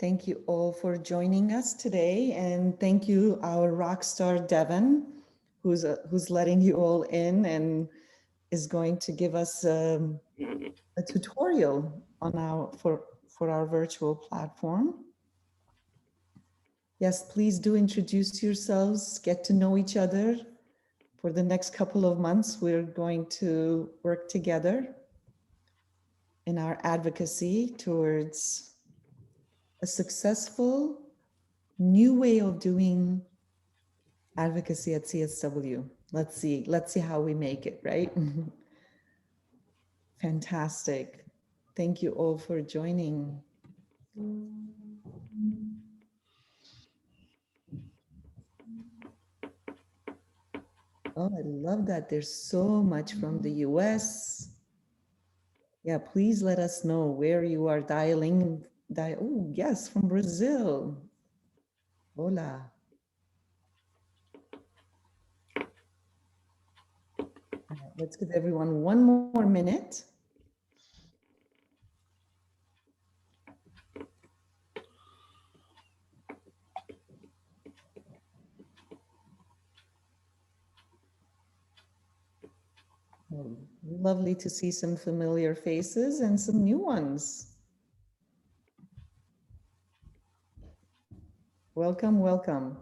Thank you all for joining us today, and thank you, our rock star Devin, who's letting you all in and is going to give us a tutorial on for our virtual platform. Yes, please do introduce yourselves, get to know each other. For the next couple of months, we're going to work together in our advocacy towards a successful new way of doing advocacy at CSW. Let's see how we make it, right? Fantastic. Thank you all for joining. Oh, I love that. There's so much from the US. Yeah, please let us know where you are dialing. Oh, yes, from Brazil. Hola. All right, let's give everyone one more minute. Oh, lovely to see some familiar faces and some new ones. Welcome, welcome.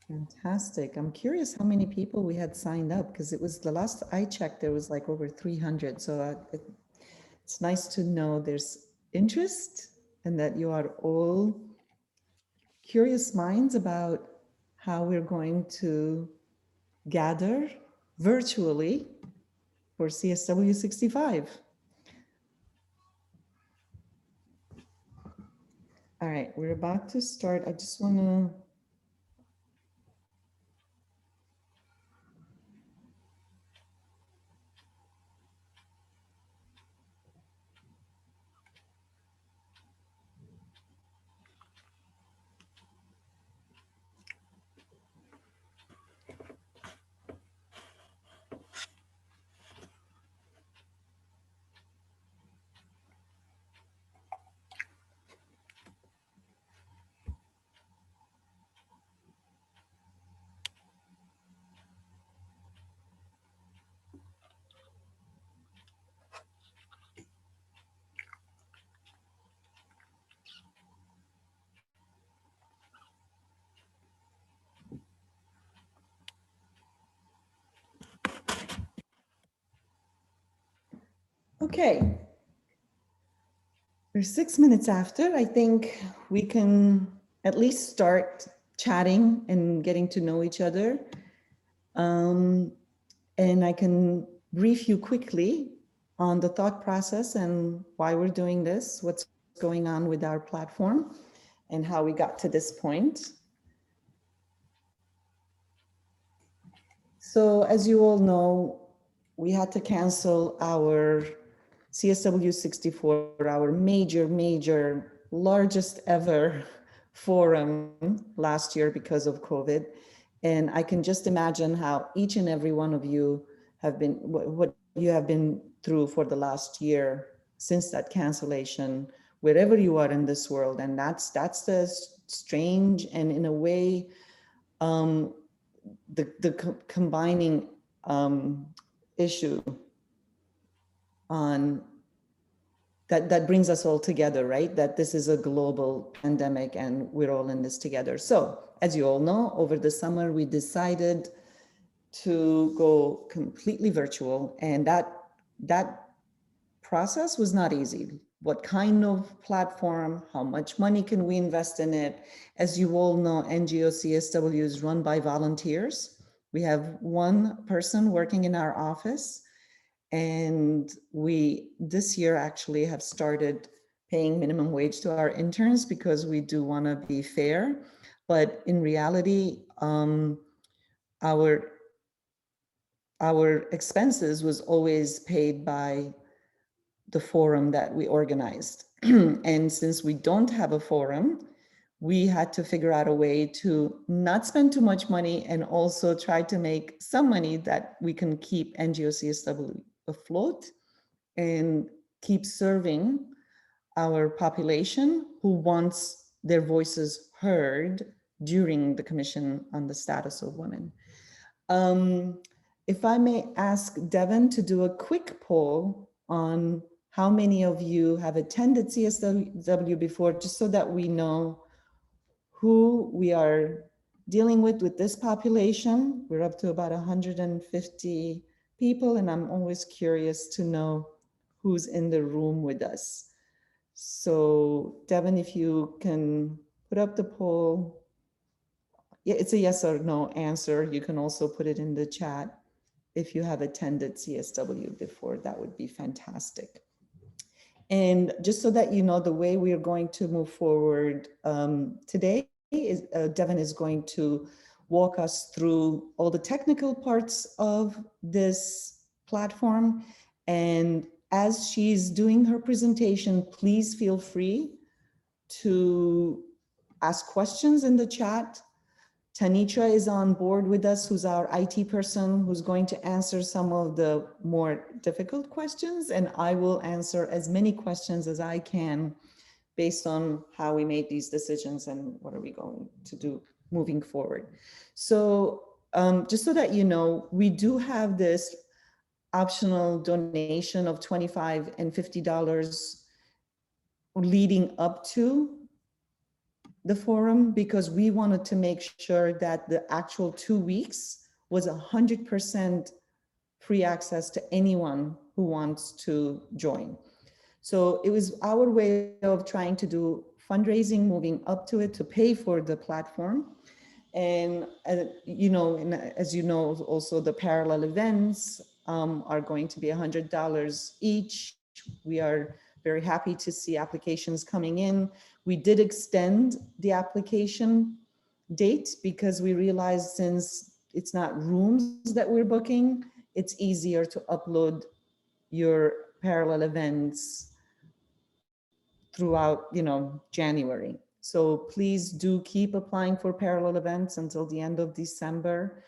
Fantastic. I'm curious how many people we had signed up because it was the last I checked, there was like over 300. So it's nice to know there's interest and that you are all curious minds about how we're going to gather virtually for CSW65. All right, we're about to start. I just want to okay. We're 6 minutes after. I think we can at least start chatting and getting to know each other. And I can brief you quickly on the thought process and why we're doing this, what's going on with our platform, and how we got to this point. So as you all know, we had to cancel our CSW64, our major, largest ever forum last year because of COVID. And I can just imagine how each and every one of you have been, what you have been through for the last year since that cancellation, wherever you are in this world. And that's the strange and in a way, the combining issue on that brings us all together, right? That this is a global pandemic and we're all in this together. So as you all know, over the summer, we decided to go completely virtual, and that process was not easy. What kind of platform, how much money can we invest in it? As you all know, NGO CSW is run by volunteers. We have one person working in our office, and we this year actually have started paying minimum wage to our interns because we do want to be fair. But in reality, our expenses was always paid by the forum that we organized. And since we don't have a forum, we had to figure out a way to not spend too much money and also try to make some money that we can keep NGO CSW afloat and keep serving our population who wants their voices heard during the Commission on the Status of Women. If I may ask Devin to do a quick poll on how many of you have attended CSW before, just so that we know who we are dealing with this population. We're up to about 150 people, and I'm always curious to know who's in the room with us. So Devin, if you can put up the poll. Yeah, it's a yes or no answer. You can also put it in the chat. If you have attended CSW before, that would be fantastic. And just so that you know, the way we are going to move forward today is Devin is going to walk us through all the technical parts of this platform. And as she's doing her presentation, please feel free to ask questions in the chat. Tanitra is on board with us, who's our IT person, who's going to answer some of the more difficult questions, and I will answer as many questions as I can based on how we made these decisions and what are we going to do moving forward. So just so that you know, we do have this optional donation of $25 and $50 leading up to the forum, because we wanted to make sure that the actual 2 weeks was 100% free access to anyone who wants to join. So it was our way of trying to do fundraising moving up to it to pay for the platform. And you know, and as you know, also the parallel events are going to be $100 each. We are very happy to see applications coming in. We did extend the application date because we realized since it's not rooms that we're booking, it's easier to upload your parallel events throughout, you know, January. So please do keep applying for parallel events until the end of December.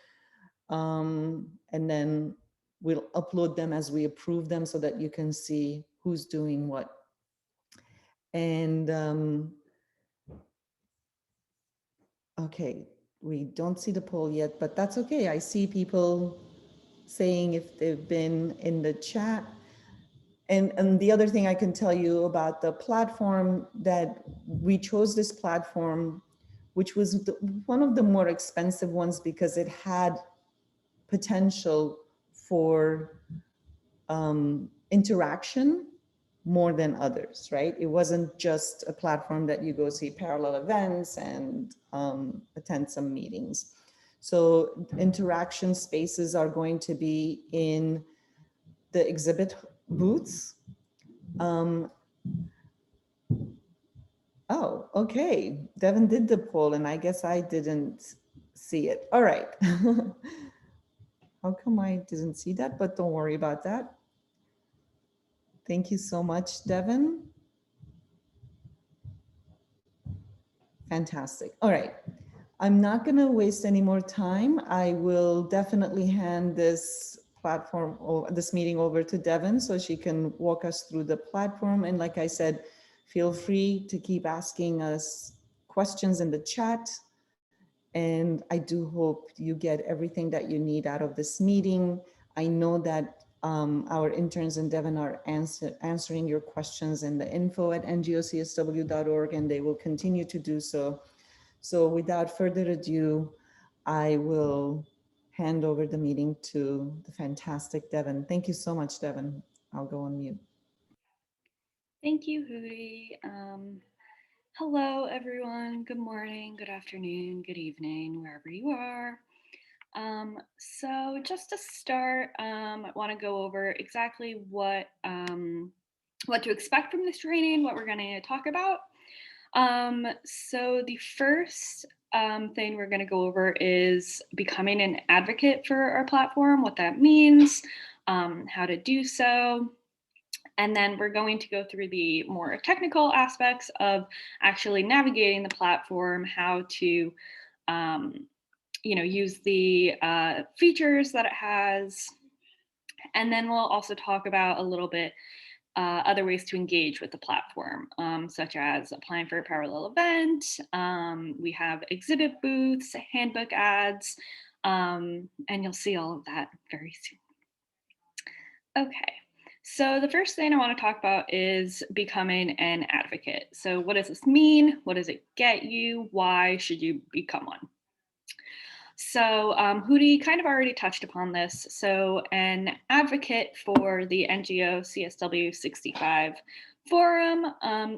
And then we'll upload them as we approve them so that you can see who's doing what. And okay, we don't see the poll yet, but that's okay. I see people saying if they've been in the chat. And the other thing I can tell you about the platform, that we chose this platform, which was one of the more expensive ones because it had potential for interaction more than others, right? It wasn't just a platform that you go see parallel events and attend some meetings. So interaction spaces are going to be in the exhibit booths. Oh, okay. Devin did the poll and I guess I didn't see it. All right. How come I didn't see that? But don't worry about that. Thank you so much, Devin. Fantastic. All right. I'm not going to waste any more time. I will definitely hand this platform or this meeting over to Devin so she can walk us through the platform. And like I said, feel free to keep asking us questions in the chat. And I do hope you get everything that you need out of this meeting. I know that our interns in Devon are answering your questions in the info@ngocsw.org, and they will continue to do so. So without further ado, I will hand over the meeting to the fantastic Devon. Thank you so much, Devon. I'll go on mute. Thank you, Hootie. Hello, everyone. Good morning, good afternoon, good evening, wherever you are. So just to start, I want to go over exactly what to expect from this training, what we're going to talk about. So the first thing we're going to go over is becoming an advocate for our platform, what that means, how to do so. And then we're going to go through the more technical aspects of actually navigating the platform, how to, use the features that it has, And then we'll also talk about a little bit other ways to engage with the platform, such as applying for a parallel event. We have exhibit booths, handbook ads, and you'll see all of that very soon. Okay, so the first thing I want to talk about is becoming an advocate. So what does this mean? What does it get you? Why should you become one? So Hootie kind of already touched upon this. So an advocate for the NGO CSW65 Forum,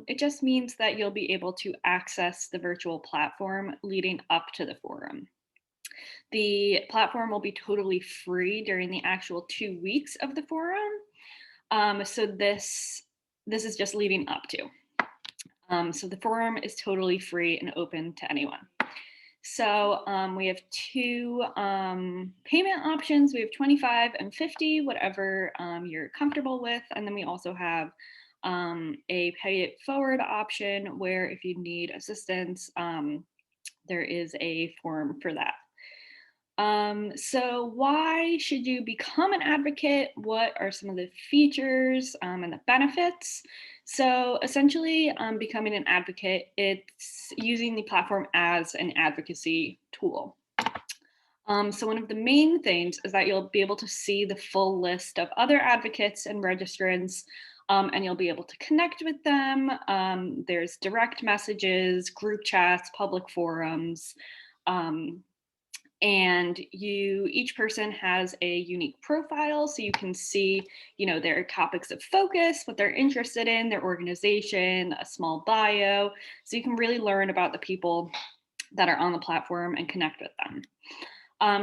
it just means that you'll be able to access the virtual platform leading up to the forum. The platform will be totally free during the actual 2 weeks of the forum. So this is just leading up to. So the forum is totally free and open to anyone. So we have two payment options. We have 25 and 50, whatever you're comfortable with. And then we also have a pay it forward option where if you need assistance, there is a form for that. So why should you become an advocate? What are some of the features and the benefits? So essentially, becoming an advocate, it's using the platform as an advocacy tool. So one of the main things is that you'll be able to see the full list of other advocates and registrants, and you'll be able to connect with them. There's direct messages, group chats, public forums, and each person has a unique profile, so you can see their topics of focus, what they're interested in, their organization, a small bio, so you can really learn about the people that are on the platform and connect with them.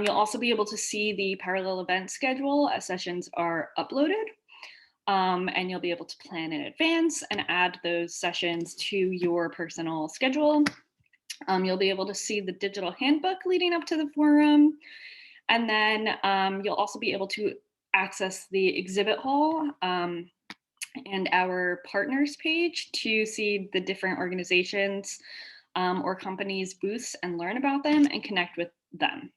You'll also be able to see the parallel event schedule as sessions are uploaded, and you'll be able to plan in advance and add those sessions to your personal schedule. You'll be able to see the digital handbook leading up to the forum. And then you'll also be able to access the exhibit hall and our partners page to see the different organizations or companies' booths and learn about them and connect with them.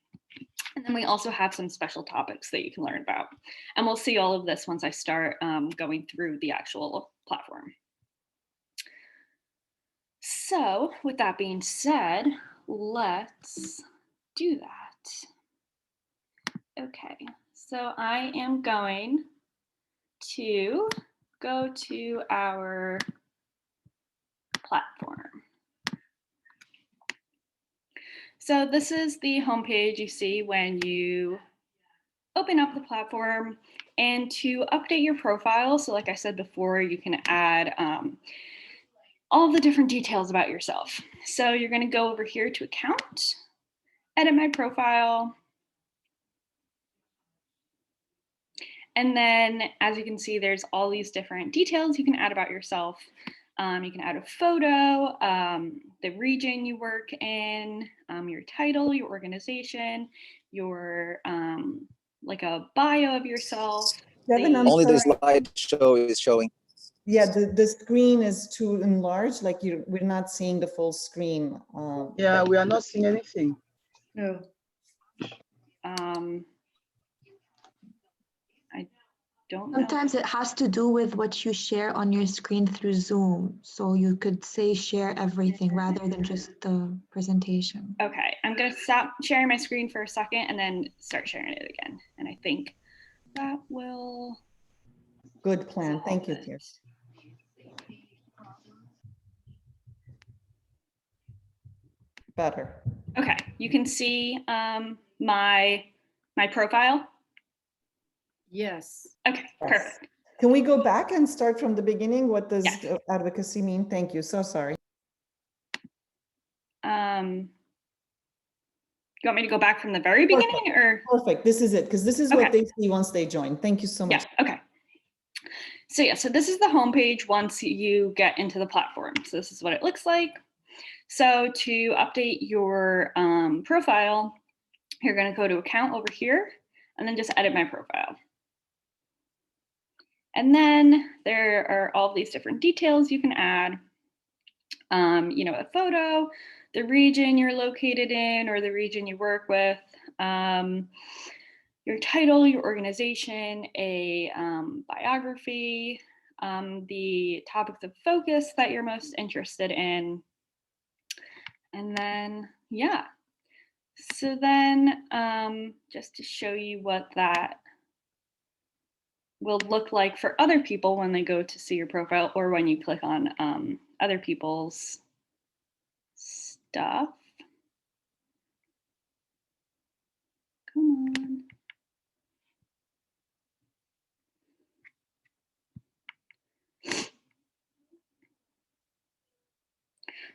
And then we also have some special topics that you can learn about. And we'll see all of this once I start going through the actual platform. So with that being said, let's do that. Okay, so I am going to go to our platform. So this is the homepage you see when you open up the platform. And to update your profile, so like I said before, you can add all the different details about yourself. So you're going to go over here to account, edit my profile. And then as you can see, there's all these different details you can add about yourself. You can add a photo, the region you work in, your title, your organization, your like a bio of yourself. Devin, I'm Only the sorry. slideshow is showing. Yeah, the screen is too enlarged, like we're not seeing the full screen. Yeah, we are not seeing anything. No. I don't know. Sometimes it has to do with what you share on your screen through Zoom. So you could say share everything rather than just the presentation. Okay, I'm gonna stop sharing my screen for a second and then start sharing it again. And I think that will. Good plan. Thank you, Kirsten. Better. Okay, you can see my profile. Yes. Okay, Yes. perfect. Can we go back and start from the beginning? What does Yes. advocacy mean? Thank you. So sorry. You want me to go back from the very beginning or? Perfect. This is it, because this is what they see once they join. Thank you so much. Yeah, okay. So yeah, so this is the homepage once you get into the platform. So this is what it looks like. So to update your profile, you're going to go to account over here and then just edit my profile. And then there are all these different details you can add, a photo, the region you're located in or the region you work with, your title, your organization, a biography, the topics of focus that you're most interested in. And then, yeah. So then just to show you what that will look like for other people when they go to see your profile or when you click on other people's stuff. Come on.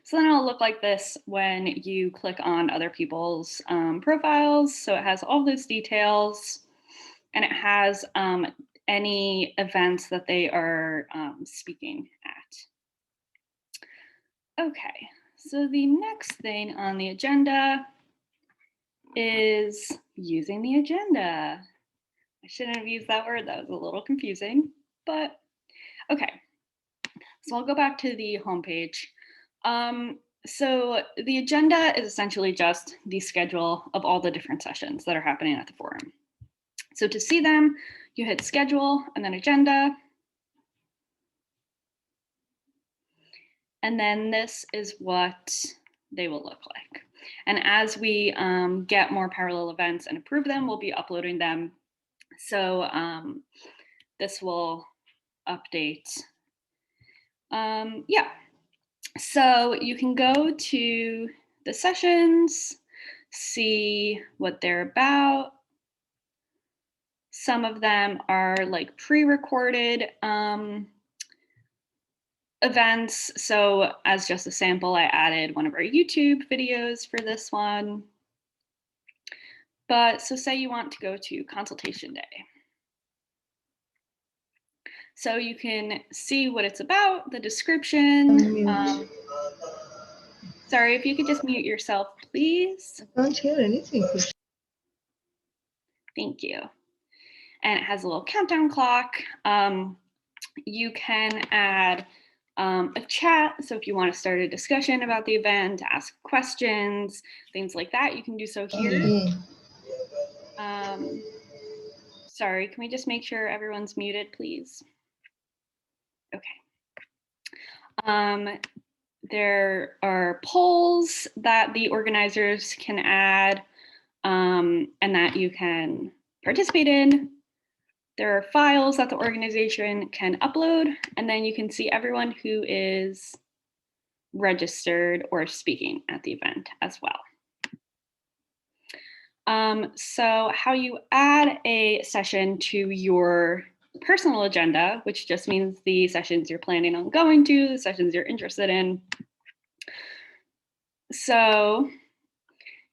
So then it'll look like this when you click on other people's profiles. So it has all those details and it has any events that they are speaking at. Okay, so the next thing on the agenda is using the agenda. I shouldn't have used that word, that was a little confusing, but okay. So I'll go back to the homepage. So the agenda is essentially just the schedule of all the different sessions that are happening at the forum. So to see them, you hit schedule and then agenda. And then this is what they will look like. And as we get more parallel events and approve them, we'll be uploading them. So this will update. Yeah. So you can go to the sessions, see what they're about. Some of them are like pre-recorded events. So as just a sample, I added one of our YouTube videos for this one. But so say you want to go to consultation day. So you can see what it's about, the description. Sorry, if you could just mute yourself, please. I can't hear anything. Thank you. And it has a little countdown clock. You can add a chat. So if you want to start a discussion about the event, ask questions, things like that, you can do so here. Sorry, can we just make sure everyone's muted, please? Okay. There are polls that the organizers can add and that you can participate in. There are files that the organization can upload, and then you can see everyone who is registered or speaking at the event as well. So how you add a session to your personal agenda, which just means the sessions you're planning on going to, the sessions you're interested in. So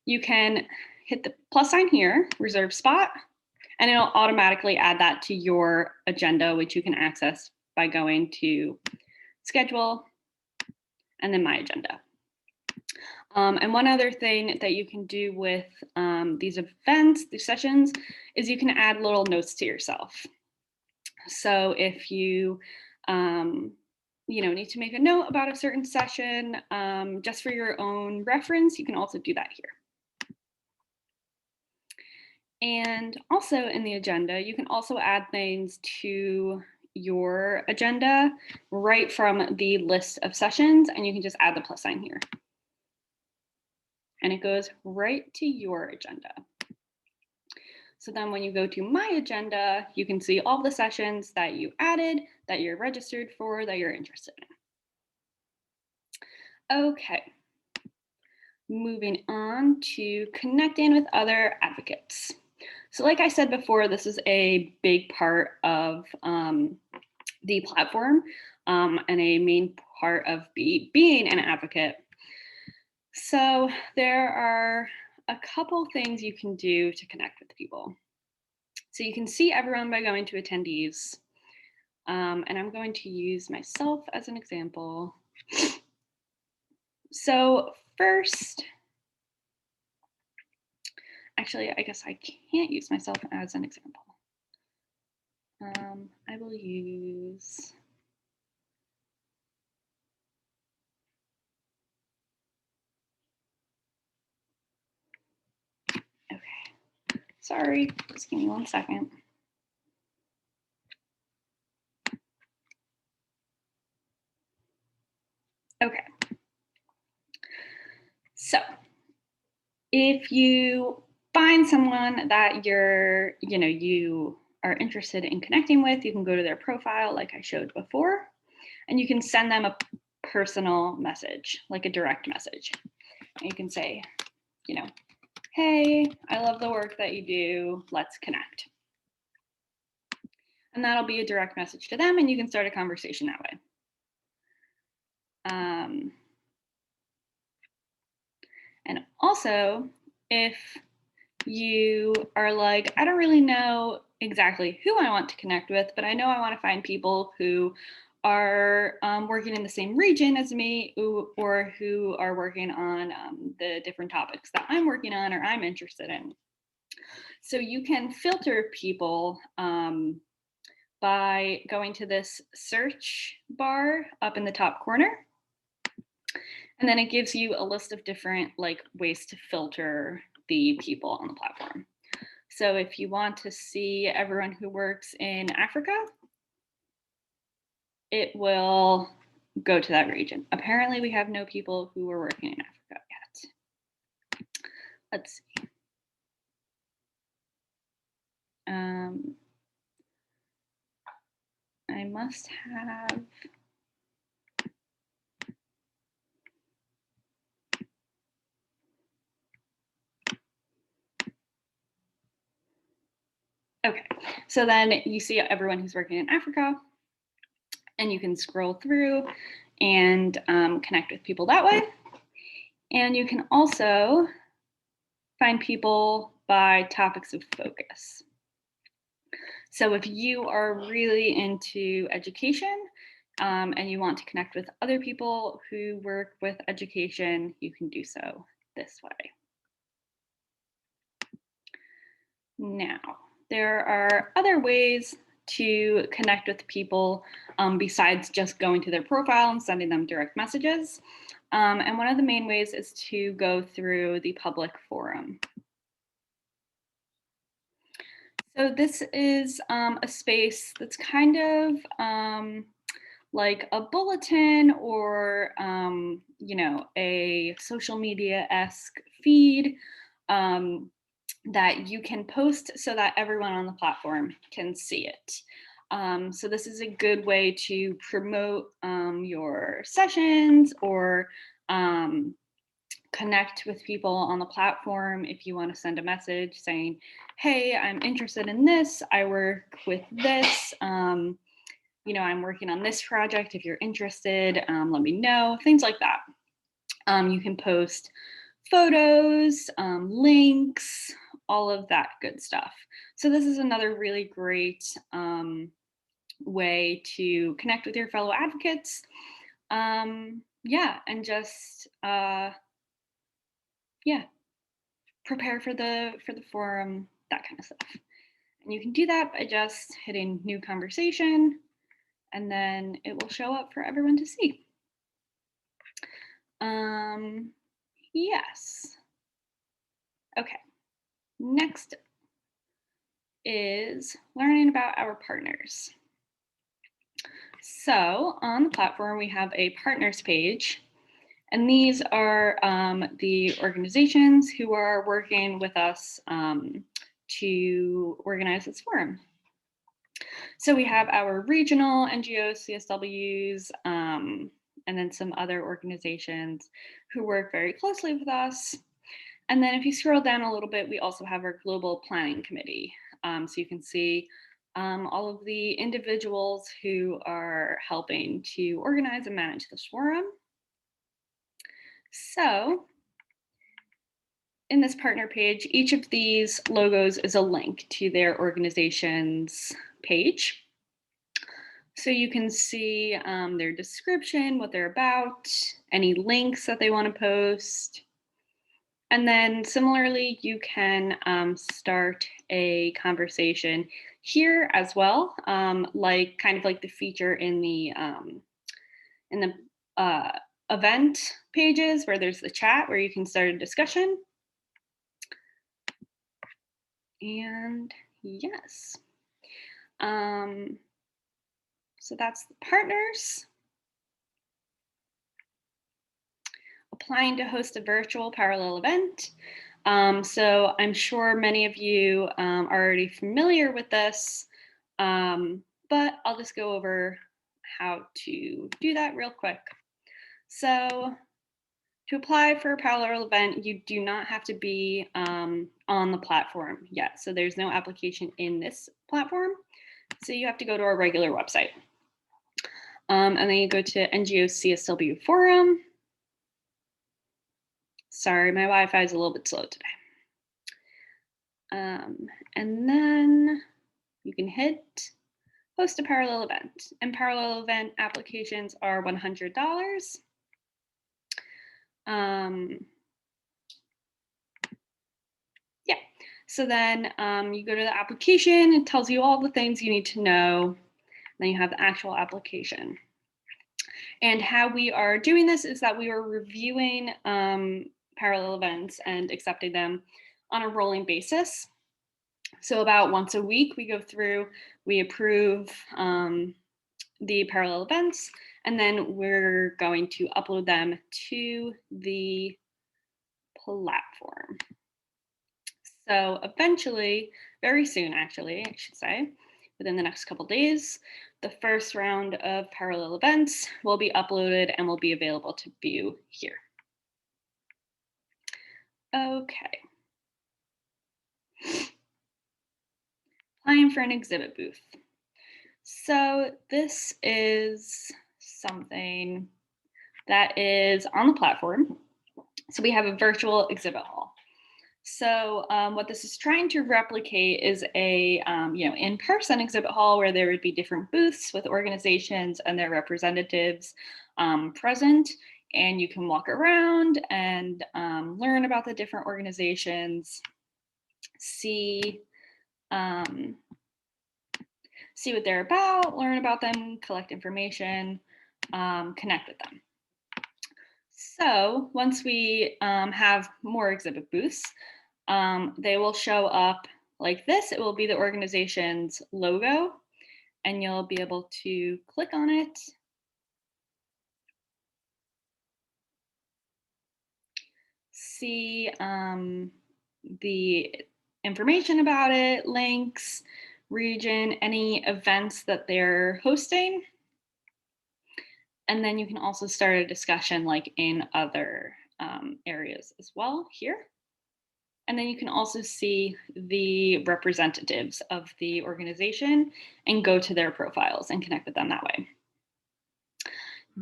you can hit the plus sign here, reserve spot, and it'll automatically add that to your agenda, which you can access by going to schedule and then my agenda. And one other thing that you can do with these events, these sessions, is you can add little notes to yourself. So if you need to make a note about a certain session, just for your own reference, you can also do that here. And also in the agenda, you can also add things to your agenda right from the list of sessions, and you can just add the plus sign here. And it goes right to your agenda. So then when you go to my agenda, you can see all the sessions that you added, that you're registered for, that you're interested in. Okay. Moving on to connecting with other advocates. So like I said before, this is a big part of the platform and a main part of being an advocate. So there are a couple things you can do to connect with people. So you can see everyone by going to attendees. And I'm going to use myself as an example. So first, actually, I guess I can't use myself as an example. I will use, okay. Sorry, just give me 1 second. Okay. So if you find someone that you are interested in connecting with, you can go to their profile like I showed before, and you can send them a personal message, like a direct message. And you can say, hey, I love the work that you do, let's connect. And that'll be a direct message to them, and you can start a conversation that way. And also, if you are like, I don't really know exactly who I want to connect with, but I know I want to find people who are working in the same region as me, or who are working on the different topics that I'm working on or I'm interested in. So you can filter people by going to this search bar up in the top corner. And then it gives you a list of different ways to filter the people on the platform. So if you want to see everyone who works in Africa, it will go to that region. Apparently we have no people who are working in Africa yet. Let's see. I must have. Okay, so then you see everyone who's working in Africa, and you can scroll through and connect with people that way. And you can also find people by topics of focus. So if you are really into education and you want to connect with other people who work with education, you can do so this way. Now, there are other ways to connect with people besides just going to their profile and sending them direct messages. And one of the main ways is to go through the public forum. So this is a space that's kind of like a bulletin or, a social media-esque feed that you can post so that everyone on the platform can see it. So this is a good way to promote your sessions or connect with people on the platform. If you want to send a message saying, hey, I'm interested in this, I work with this, I'm working on this project. If you're interested, let me know, things like that. You can post photos, links, all of that good stuff. So this is another really great way to connect with your fellow advocates. And just prepare for the forum, that kind of stuff. And you can do that by just hitting new conversation, and then it will show up for everyone to see. Yes. Okay. Next is learning about our partners. So on the platform, we have a partners page, and these are the organizations who are working with us to organize this forum. So we have our regional NGO CSWs, and then some other organizations who work very closely with us. And then if you scroll down a little bit, we also have our global planning committee. So you can see all of the individuals who are helping to organize and manage this forum. So in this partner page, each of these logos is a link to their organization's page. So you can see their description, what they're about, any links that they want to post. And then similarly, you can start a conversation here as well, kind of like the feature in the event pages where there's the chat where you can start a discussion. And yes. So that's the partners. Applying to host a virtual parallel event. So I'm sure many of you are already familiar with this, but I'll just go over how to do that real quick. So to apply for a parallel event, you do not have to be on the platform yet. So there's no application in this platform. So you have to go to our regular website. And then you go to NGO CSW Forum. Sorry, my Wi-Fi is a little bit slow today. And then you can hit host a parallel event. And parallel event applications are $100. Yeah, so then you go to the application, it tells you all the things you need to know. Then you have the actual application. And how we are doing this is that we are reviewing parallel events and accepting them on a rolling basis. So about once a week, we go through, we approve the parallel events, and then we're going to upload them to the platform. So eventually, very soon actually, I should say, within the next couple days, the first round of parallel events will be uploaded and will be available to view here. Okay. Applying for an exhibit booth. So this is something that is on the platform. So we have a virtual exhibit hall. So what this is trying to replicate is a in-person exhibit hall where there would be different booths with organizations and their representatives present, and you can walk around and learn about the different organizations, see what they're about, learn about them, collect information, connect with them. So once we have more exhibit booths, they will show up like this. It will be the organization's logo, and you'll be able to click on it. See the information about it, links, region, any events that they're hosting. And then you can also start a discussion like in other areas as well here. And then you can also see the representatives of the organization and go to their profiles and connect with them that way.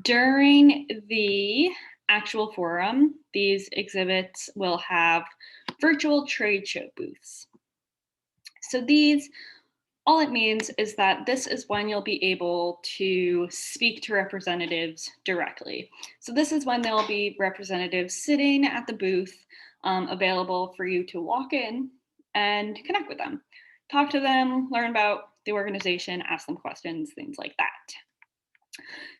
During the actual forum, these exhibits will have virtual trade show booths. So these, all it means is that this is when you'll be able to speak to representatives directly. So this is when there'll be representatives sitting at the booth available for you to walk in and connect with them, talk to them, learn about the organization, ask them questions, things like that.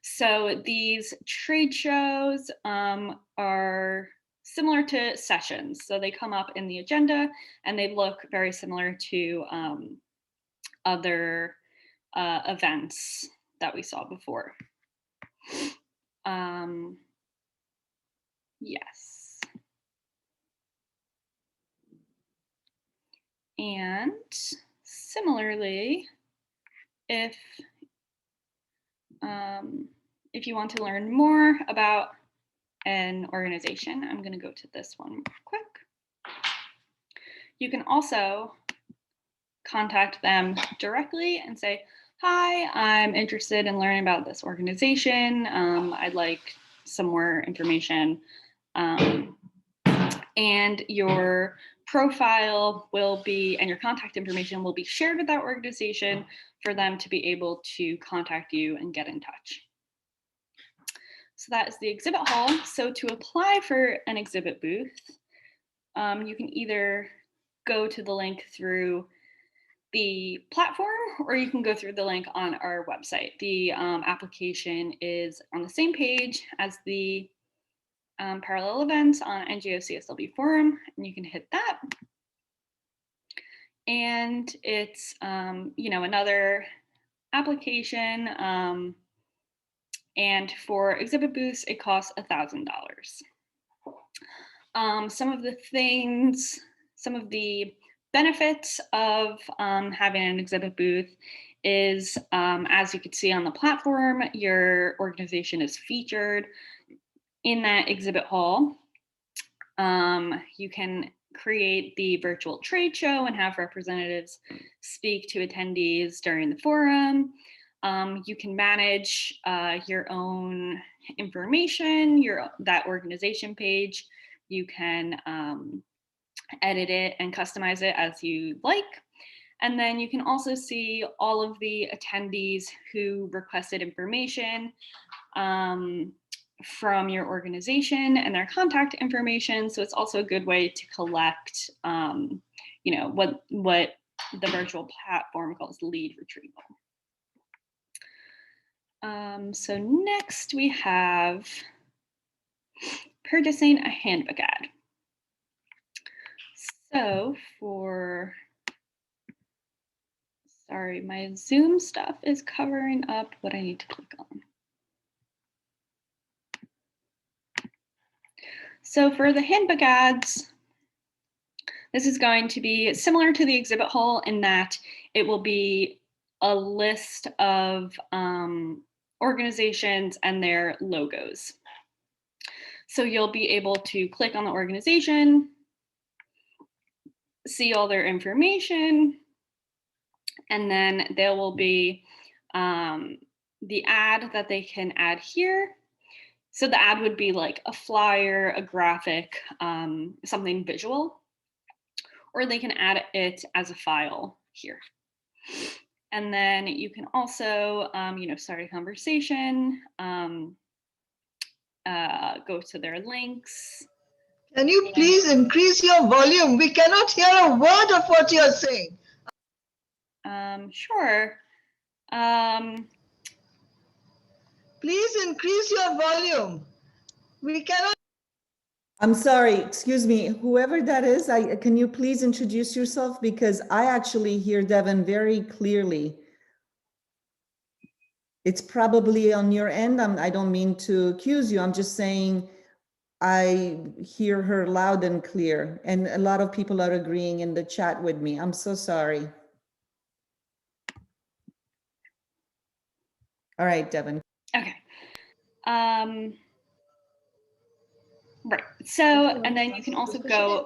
So these trade shows are similar to sessions. So they come up in the agenda and they look very similar to other events that we saw before. Yes. And similarly, if you want to learn more about an organization, I'm going to go to this one real quick. You can also contact them directly and say, hi, I'm interested in learning about this organization. I'd like some more information. And your profile will be, and your contact information will be shared with that organization for them to be able to contact you and get in touch. So that is the exhibit hall. So to apply for an exhibit booth, you can either go to the link through the platform, or you can go through the link on our website. The application is on the same page as the parallel events on NGO CSW Forum, and you can hit that. and it's, you know, another application. And for exhibit booths, it costs $1,000. Some of the things, some of the benefits of having an exhibit booth is, as you can see on the platform, your organization is featured in that exhibit hall. You can create the virtual trade show and have representatives speak to attendees during the forum. You can manage your own information, that organization page. You can edit it and customize it as you like. And then you can also see all of the attendees who requested information from your organization and their contact information. So it's also a good way to collect, you know, what the virtual platform calls lead retrieval. So next we have purchasing a handbook ad. So sorry, my Zoom stuff is covering up what I need to click on. So for the handbook ads, this is going to be similar to the exhibit hall in that it will be a list of organizations and their logos. So you'll be able to click on the organization, see all their information, and then there will be the ad that they can add here. So the ad would be like a flyer, a graphic, something visual, or they can add it as a file here. And then you can also, you know, start a conversation, go to their links. Can you please increase your volume? We cannot hear a word of what you're saying. Sure. Please increase your volume. We cannot. I'm sorry, excuse me, whoever that is, can you please introduce yourself? Because I actually hear Devin very clearly. It's probably on your end. I don't mean to accuse you. I'm just saying I hear her loud and clear, and a lot of people are agreeing in the chat with me. I'm so sorry. All right, Devin. Okay. Right. So, and then you can also go.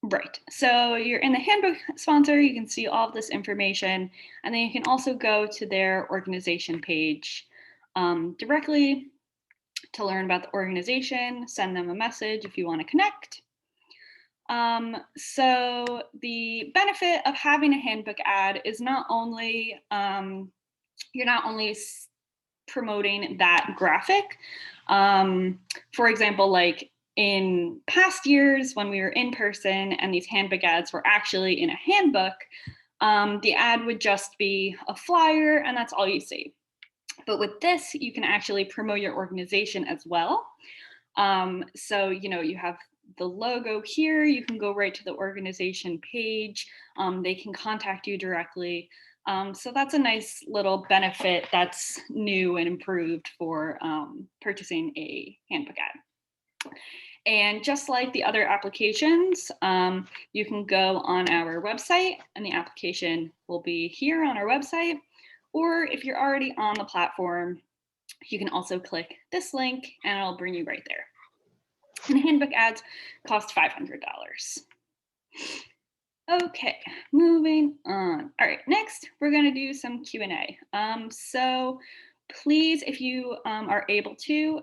Right. So you're in the handbook sponsor, you can see all of this information, and then you can also go to their organization page directly to learn about the organization, send them a message if you want to connect. So the benefit of having a handbook ad is not only, you're not only promoting that graphic. For example, like in past years when we were in person and these handbook ads were actually in a handbook, the ad would just be a flyer and that's all you see. But with this, you can actually promote your organization as well. So, you know, you have the logo here, you can go right to the organization page. They can contact you directly. So that's a nice little benefit that's new and improved for purchasing a handbook ad. And just like the other applications, you can go on our website and the application will be here on our website. Or if you're already on the platform, you can also click this link and it'll bring you right there. And handbook ads cost $500. Okay, moving on. All right, next we're going to do some Q&A. So please, if you are able to,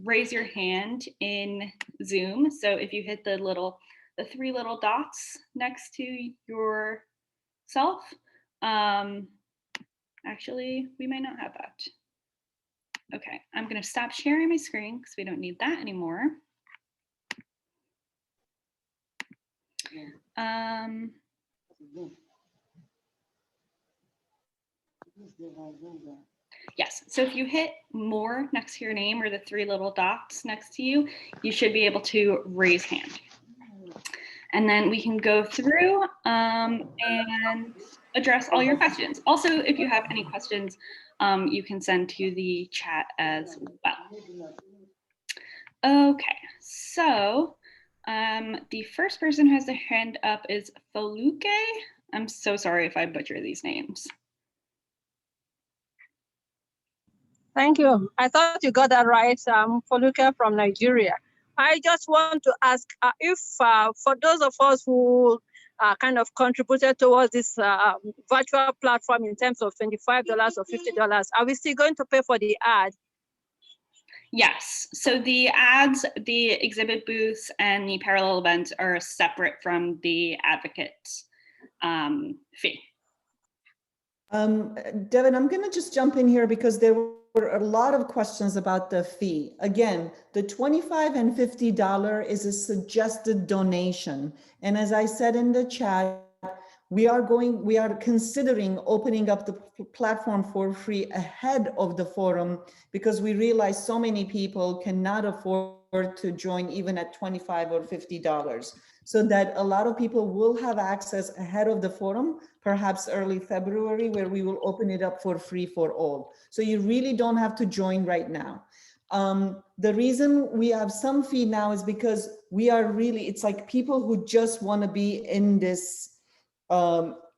raise your hand in Zoom. So if you hit the three little dots next to yourself, actually, we might not have that. Okay, I'm going to stop sharing my screen because we don't need that anymore. Yes, so if you hit more next to your name or the three little dots next to you, you should be able to raise hand. And then we can go through and address all your questions. Also, if you have any questions, you can send to the chat as well. Okay, so the first person who has their hand up is Foluke. I'm so sorry if I butcher these names. Thank you. I thought you got that right. Foluke from Nigeria. I just want to ask if for those of us who kind of contributed towards this virtual platform in terms of $25 or $50, are we still going to pay for the ad? Yes, so the ads, the exhibit booths, and the parallel events are separate from the advocate's fee. Devin, I'm going to just jump in here because there were a lot of questions about the fee. Again, the $25 and $50 is a suggested donation. And as I said in the chat, we are considering opening up the platform for free ahead of the forum because we realize so many people cannot afford to join even at $25 or $50. So that a lot of people will have access ahead of the forum, perhaps early February, where we will open it up for free for all. So you really don't have to join right now. The reason we have some fee now is because we are really, it's like people who just want to be in this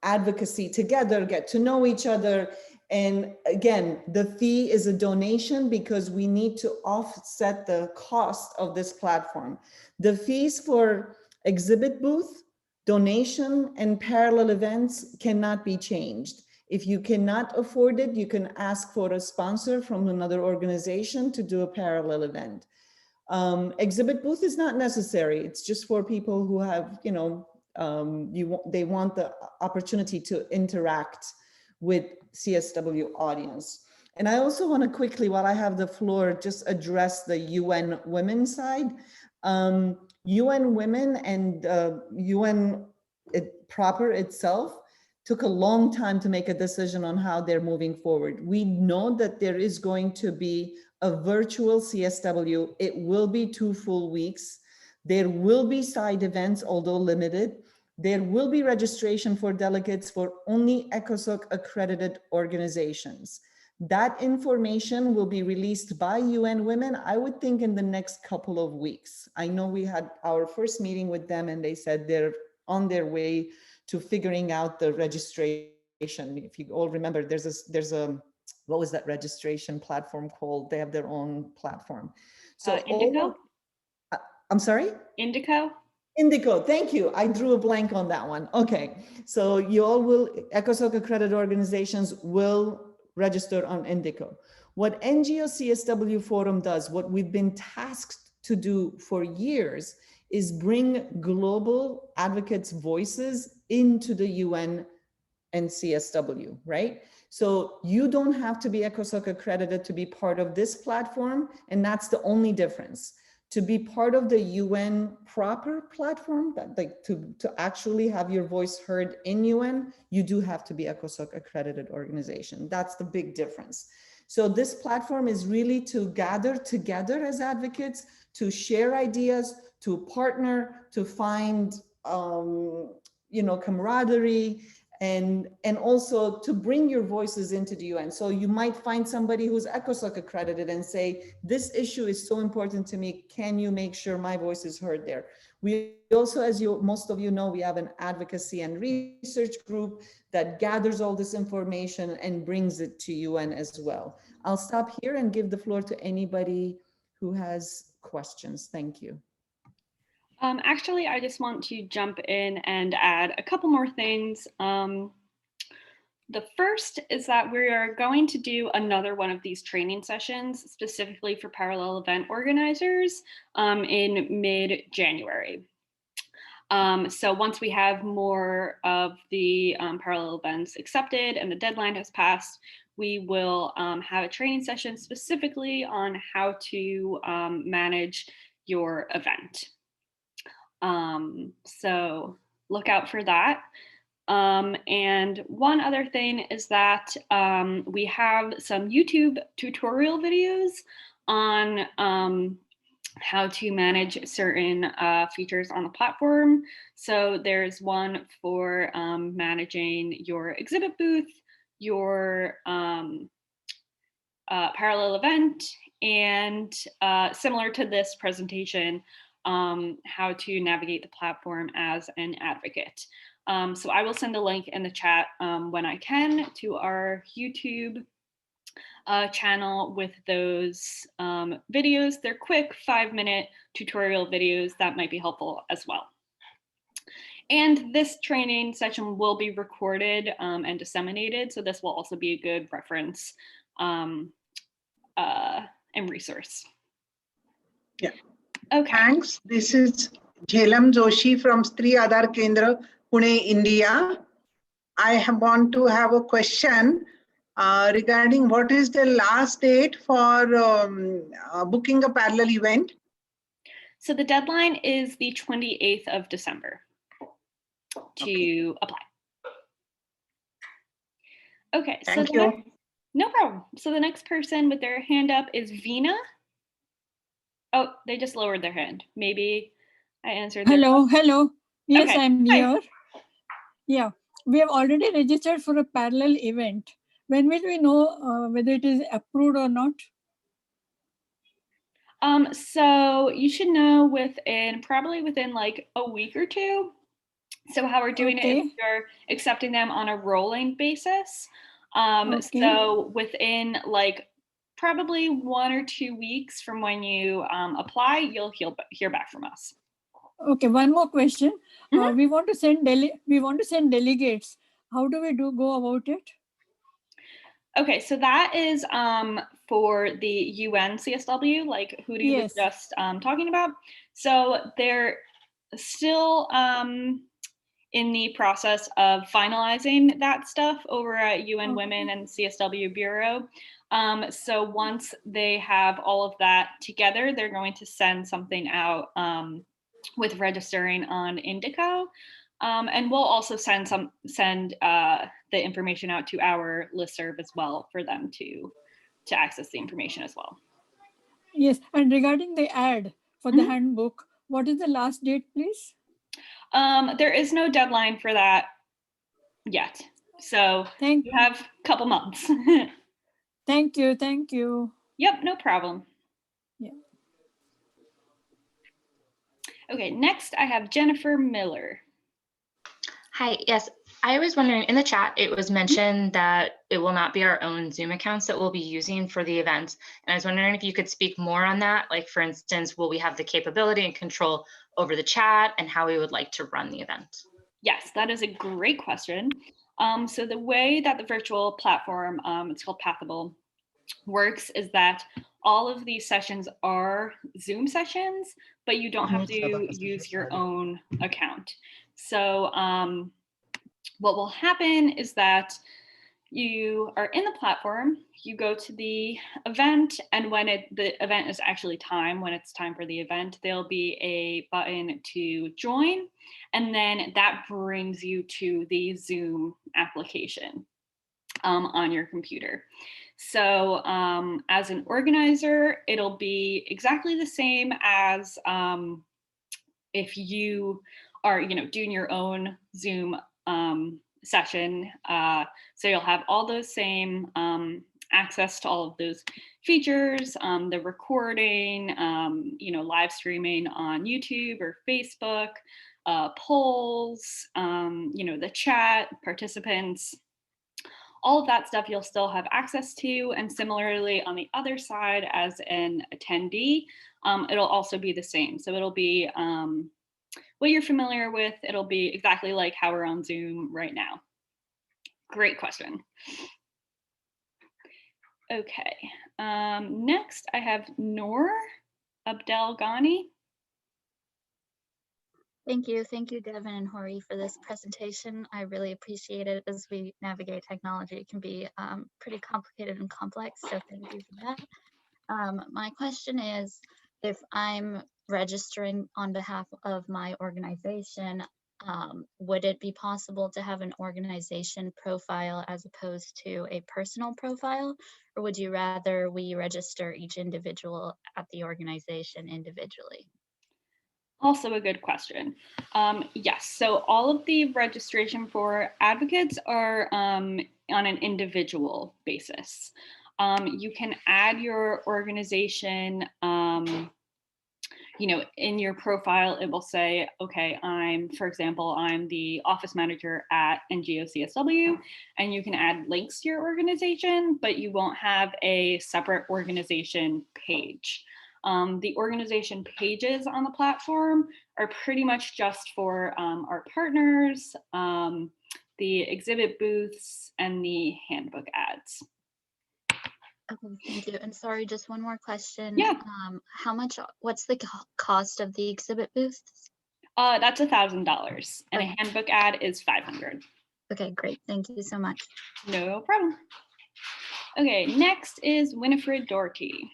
advocacy together, get to know each other. And again, the fee is a donation because we need to offset the cost of this platform. The fees for exhibit booth, donation, and parallel events cannot be changed. If you cannot afford it, you can ask for a sponsor from another organization to do a parallel event. Exhibit booth is not necessary. It's just for people who have, you know, they want the opportunity to interact with CSW audience. And I also want to quickly, while I have the floor, just address the UN Women side. UN Women and UN proper itself took a long time to make a decision on how they're moving forward. We know that there is going to be a virtual CSW. It will be 2 full weeks. There will be side events, although limited. There will be registration for delegates for only ECOSOC accredited organizations. That information will be released by UN Women, I would think in the next couple of weeks. I know we had our first meeting with them and they said they're on their way to figuring out the registration. If you all remember, there's a what was that registration platform called? They have their own platform. So Indico? I'm sorry? Indico? Indico, thank you. I drew a blank on that one. Okay, so you all will, ECOSOC accredited organizations will register on Indico. What NGO CSW Forum does, what we've been tasked to do for years, is bring global advocates' voices into the UN and CSW, right? So you don't have to be ECOSOC accredited to be part of this platform, and that's the only difference. To be part of the UN proper platform, that like to actually have your voice heard in UN, you do have to be ECOSOC accredited organization. That's the big difference. So this platform is really to gather together as advocates, to share ideas, to partner, to find you know, camaraderie, and also to bring your voices into the UN. So you might find somebody who's ECOSOC accredited and say, this issue is so important to me, can you make sure my voice is heard there? We also, as most of you know, we have an advocacy and research group that gathers all this information and brings it to UN as well. I'll stop here and give the floor to anybody who has questions. Thank you. Actually, I just want to jump in and add a couple more things. The first is that we are going to do another one of these training sessions specifically for parallel event organizers in mid-January. So once we have more of the parallel events accepted and the deadline has passed, we will have a training session specifically on how to manage your event. So look out for that. And one other thing is that we have some YouTube tutorial videos on how to manage certain features on the platform. So there's one for managing your exhibit booth, your parallel event, and similar to this presentation, how to navigate the platform as an advocate. So I will send a link in the chat when I can to our YouTube channel with those videos. They're quick 5-minute tutorial videos that might be helpful as well. And this training session will be recorded and disseminated. So this will also be a good reference and resource. Yeah. Okay. Thanks. This is Jhelam Joshi from Stri Aadhar Kendra, Pune, India. I want to have a question regarding what is the last date for booking a parallel event? So the deadline is the 28th of December to apply. Okay, Thank so you. No problem. So the next person with their hand up is Vina. Oh, they just lowered their hand. Maybe I answered their Hello, hello. Yes, Okay. I'm Hi. here. Yeah, we have already registered for a parallel event. When will we know whether it is approved or not? So you should know probably within like a week or two. So how we're doing it is we're accepting them on a rolling basis. So within like probably 1 or 2 weeks from when you apply, you'll hear back from us. Okay, one more question. We want to send delegates. How do we go about it? Okay, so that is for the UN CSW, like Hootie was just talking about. So they're still in the process of finalizing that stuff over at UN Women and CSW Bureau. So once they have all of that together, they're going to send something out with registering on Indico. And we'll also send the information out to our listserv as well for them to access the information as well. Yes, and regarding the ad for the handbook, what is the last date, please? There is no deadline for that yet. So you have a couple months. Thank you. Thank you. Yep, no problem. Yeah. Okay, next I have Jennifer Miller. Hi, yes, I was wondering, in the chat, it was mentioned that it will not be our own Zoom accounts that we'll be using for the event. And I was wondering if you could speak more on that. Like, for instance, will we have the capability and control over the chat and how we would like to run the event? Yes, that is a great question. So the way that the virtual platform, it's called Pathable, works is that all of these sessions are Zoom sessions, but you don't have to use your own account. So what will happen is that you are in the platform, you go to the event, and when the event is actually when it's time for the event, there'll be a button to join, and then that brings you to the Zoom application on your computer. So as an organizer, it'll be exactly the same as if you are, doing your own Zoom session. So you'll have all those same access to all of those features, the recording, live streaming on YouTube or Facebook, polls, the chat, participants, all of that stuff you'll still have access to. And similarly, on the other side, as an attendee, it'll also be the same. So it'll be what you're familiar with. It'll be exactly like how we're on Zoom right now. Great question. Okay, next I have Noor Abdel Ghani. Thank you, Devin and Hori, for this presentation. I really appreciate it. As we navigate technology, it can be pretty complicated and complex, so thank you for that. My question is, if I'm registering on behalf of my organization, would it be possible to have an organization profile as opposed to a personal profile? Or would you rather we register each individual at the organization individually? Also a good question. Yes, so all of the registration for advocates are on an individual basis. You can add your organization, in your profile, it will say, okay, for example, I'm the office manager at NGO CSW, and you can add links to your organization, but you won't have a separate organization page. The organization pages on the platform are pretty much just for our partners, the exhibit booths, and the handbook ads. Okay, thank you. And sorry, just one more question. Yeah. What's the cost of the exhibit booths? That's $1,000, and a handbook ad is $500. Okay, great. Thank you so much. No problem. Okay, next is Winifred Doherty.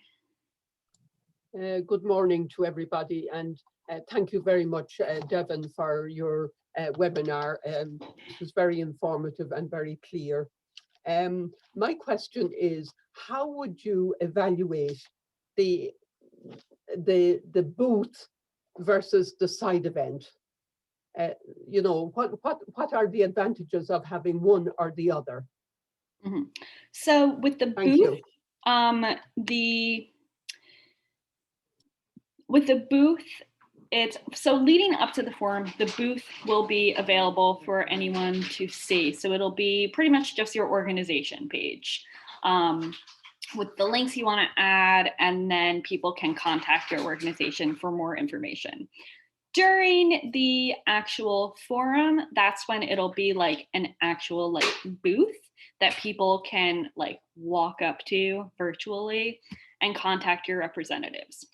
Good morning to everybody, and thank you very much, Devin, for your webinar. It was very informative and very clear. My question is, how would you evaluate the booth versus the side event? What are the advantages of having one or the other? Mm-hmm. So with the booth, with the booth, it's so leading up to the forum, the booth will be available for anyone to see. So it'll be pretty much just your organization page with the links you want to add, and then people can contact your organization for more information. During the actual forum, that's when it'll be like an actual booth that people can walk up to virtually and contact your representatives.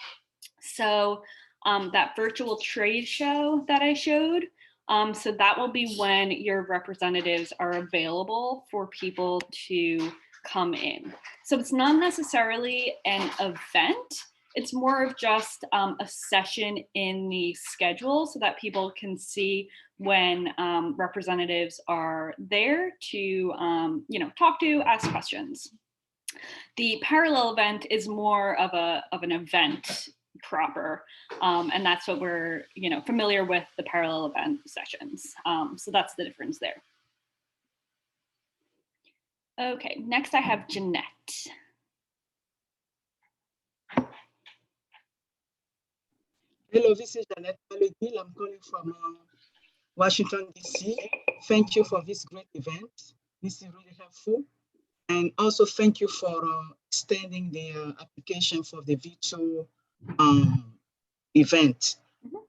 So that virtual trade show that I showed, so that will be when your representatives are available for people to come in. So it's not necessarily an event. It's more of just a session in the schedule so that people can see when representatives are there to talk to, ask questions. The parallel event is more of an event proper, and that's what we're familiar with, the parallel event sessions. So that's the difference there. Okay, next I have Jeanette. Hello, this is Jeanette Malugil. I'm calling from Washington, D.C. Thank you for this great event. This is really helpful. And also thank you for extending the application for the virtual event.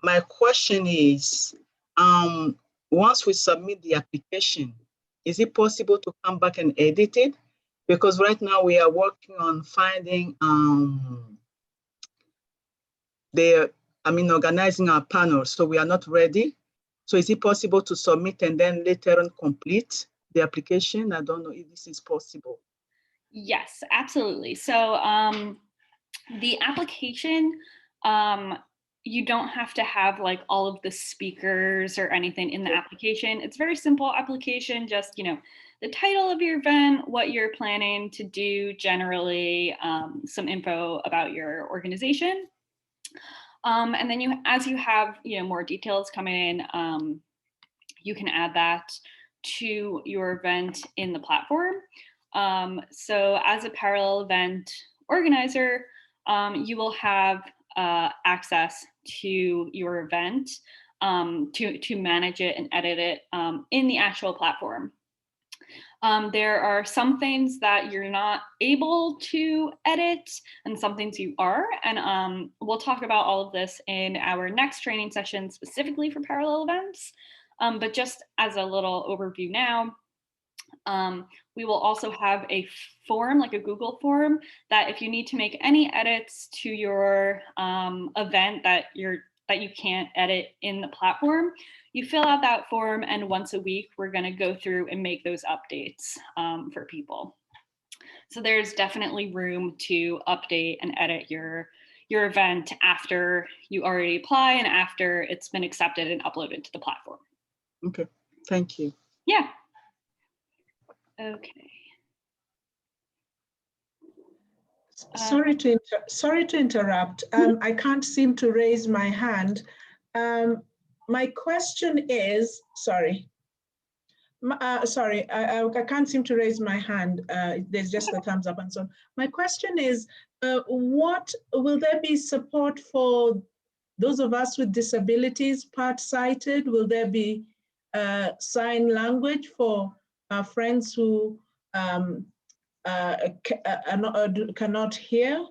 My question is, once we submit the application, is it possible to come back and edit it? Because right now we are working on finding organizing our panel, so we are not ready. So is it possible to submit and then later on complete the application? I don't know if this is possible. Yes, absolutely. So the application, you don't have to have all of the speakers or anything in the application. It's a very simple application, just the title of your event, what you're planning to do generally, some info about your organization. And then as you have more details coming in, you can add that to your event in the platform. So as a parallel event organizer, you will have access to your event to manage it and edit it in the actual platform. There are some things that you're not able to edit and some things you are. And we'll talk about all of this in our next training session specifically for parallel events. But just as a little overview now, we will also have a form, like a Google form, that if you need to make any edits to your event that you can't edit in the platform, you fill out that form, and once a week we're going to go through and make those updates for people. So there's definitely room to update and edit your event after you already apply and after it's been accepted and uploaded to the platform. Okay, thank you. Yeah. Okay. Sorry to interrupt. I can't seem to raise my hand. My question is, sorry. I can't seem to raise my hand. There's just a thumbs up and so on. My question is, what will there be support for those of us with disabilities, part-sighted? Will there be sign language for our friends who cannot hear?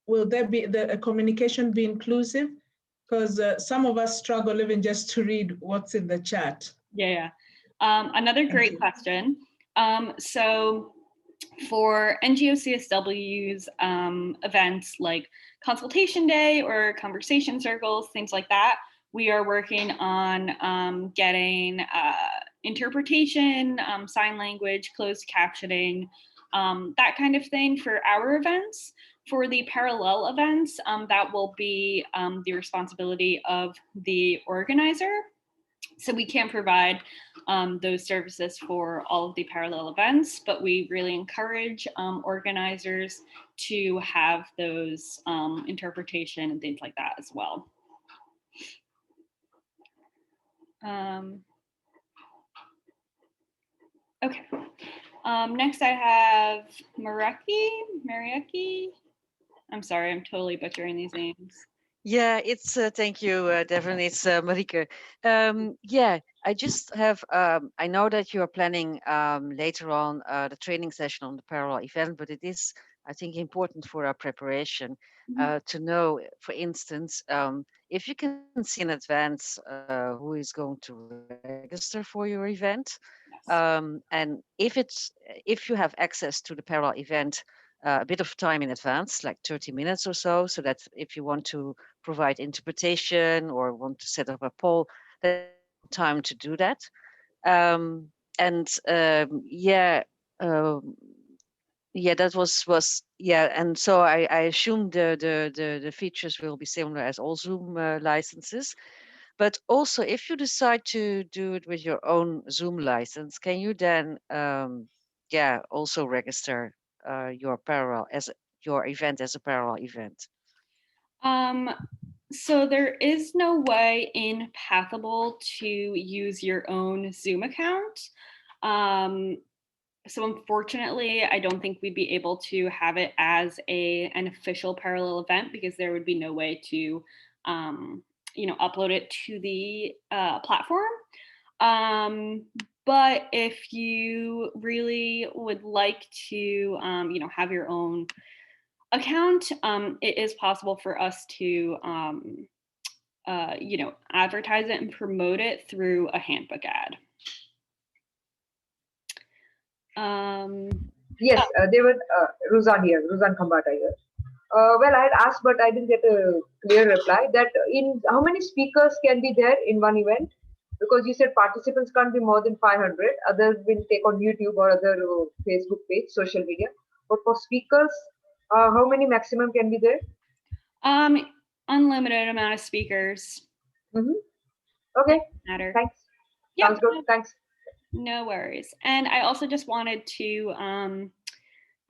Will there be the communication be inclusive? Because some of us struggle even just to read what's in the chat. Yeah. Another great question. So for NGO CSW's events like consultation day or conversation circles, things like that, we are working on getting interpretation, sign language, closed captioning, that kind of thing for our events. For the parallel events, that will be the responsibility of the organizer. So we can't provide those services for all of the parallel events, but we really encourage organizers to have those interpretation and things like that as well. Okay. Next I have Mariaki. I'm sorry, I'm totally butchering these names. Yeah, it's thank you, Devin. It's Marike. Yeah, I just have. I know that you are planning later on the training session on the parallel event, but it is, I think, important for our preparation to know, for instance, if you can see in advance who is going to register for your event, and if you have access to the parallel event. A bit of time in advance, like 30 minutes or so that if you want to provide interpretation or want to set up a poll, there's time to do that. That was and so I assume the features will be similar as all Zoom licenses. But also, if you decide to do it with your own Zoom license, can you then also register your event as a parallel event? So there is no way in Pathable to use your own Zoom account. So unfortunately, I don't think we'd be able to have it as an official parallel event because there would be no way to, upload it to the platform. But if you really would like to, have your own account, it is possible for us to, advertise it and promote it through a handbook ad. Yes, they were Ruzan here, Ruzan Khambata here. Well, I had asked, but I didn't get a clear reply that in how many speakers can be there in one event? Because you said participants can't be more than 500. Others will take on YouTube or other Facebook page, social media. But for speakers, how many maximum can be there? Unlimited amount of speakers. Okay. Matter. Thanks. Yep. Sounds good. Thanks. No worries. And I also just wanted to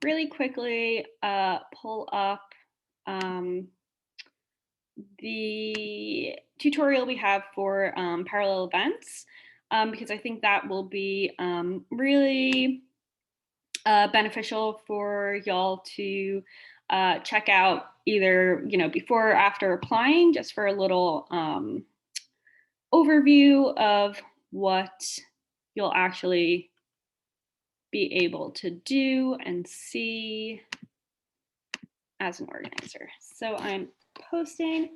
really quickly pull up the tutorial we have for parallel events, because I think that will be really beneficial for y'all to check out either, before or after applying, just for a little overview of what you'll actually be able to do and see as an organizer. So I'm posting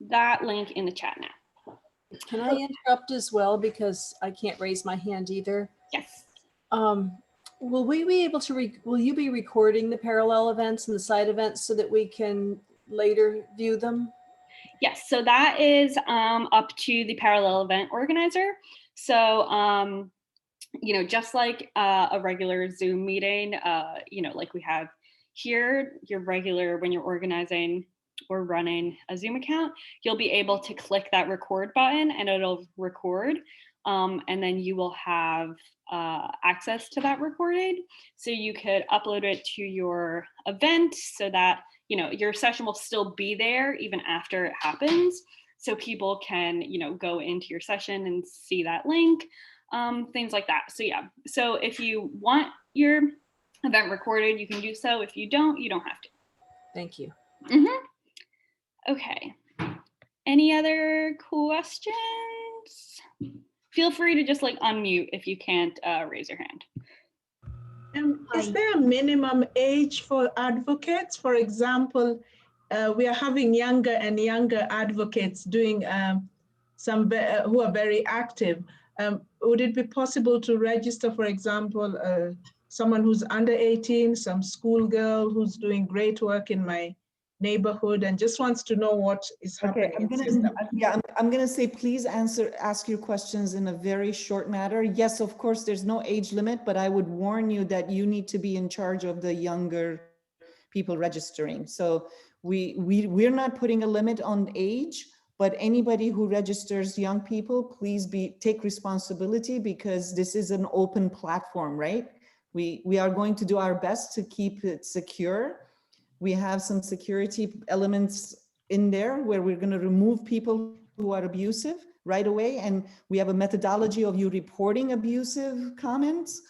that link in the chat now. Can I interrupt as well, because I can't raise my hand either? Yes. Will we be able to, will you be recording the parallel events and the side events so that we can later view them? Yes, so that is up to the parallel event organizer. So, just like a regular Zoom meeting, like we have here, your regular, when you're organizing or running a Zoom account, you'll be able to click that record button and it'll record. And then you will have access to that recording. So you could upload it to your event so that, you know, your session will still be there even after it happens. So people can, you know, go into your session and see that link, things like that. So yeah, so if you want your event recorded, you can do so. If you don't have to. Thank you. Okay. Any other questions? Feel free to just like unmute if you can't raise your hand. Is there a minimum age for advocates? For example, we are having younger and younger advocates doing who are very active. Would it be possible to register, for example, someone who's under 18, some schoolgirl who's doing great work in my neighborhood and just wants to know what is happening in system? I'm gonna say, please ask your questions in a very short matter. Yes, of course, there's no age limit, but I would warn you that you need to be in charge of the younger people registering. So we're not putting a limit on age, but anybody who registers young people, please take responsibility, because this is an open platform, right? We are going to do our best to keep it secure. We have some security elements in there where we're going to remove people who are abusive right away. And we have a methodology of you reporting abusive comments.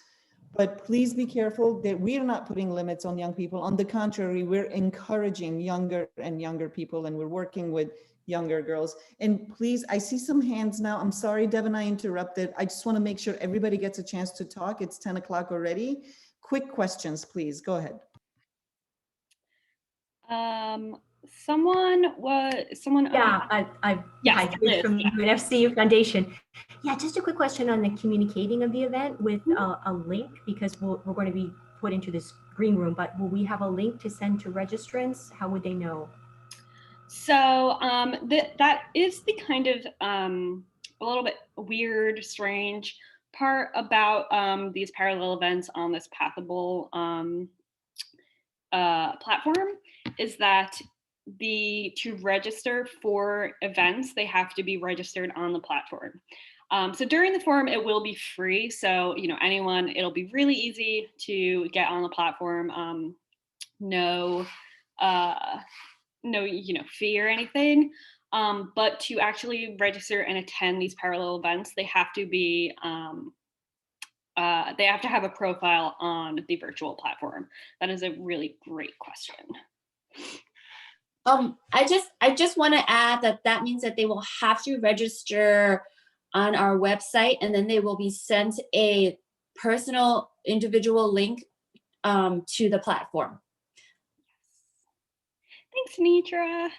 But please be careful that we're not putting limits on young people. On the contrary, we're encouraging younger and younger people, and we're working with younger girls. And please, I see some hands now. I'm sorry, Devin, I interrupted. I just want to make sure everybody gets a chance to talk. It's 10 o'clock already. Quick questions, please. Go ahead. Hi, Liz from UNFC Foundation. Yeah, just a quick question on the communicating of the event with a link, because we're going to be put into this green room, but will we have a link to send to registrants? How would they know? So that is the kind of a little bit weird, strange part about these parallel events on this Pathable platform, is that to register for events, they have to be registered on the platform. So during the forum, it will be free. So, you know, anyone, it'll be really easy to get on the platform. No, you know, fee or anything. But to actually register and attend these parallel events, they have to be, they have to have a profile on the virtual platform. That is a really great question. I just want to add that means that they will have to register on our website, and then they will be sent a personal individual link to the platform. Thanks, Nitra.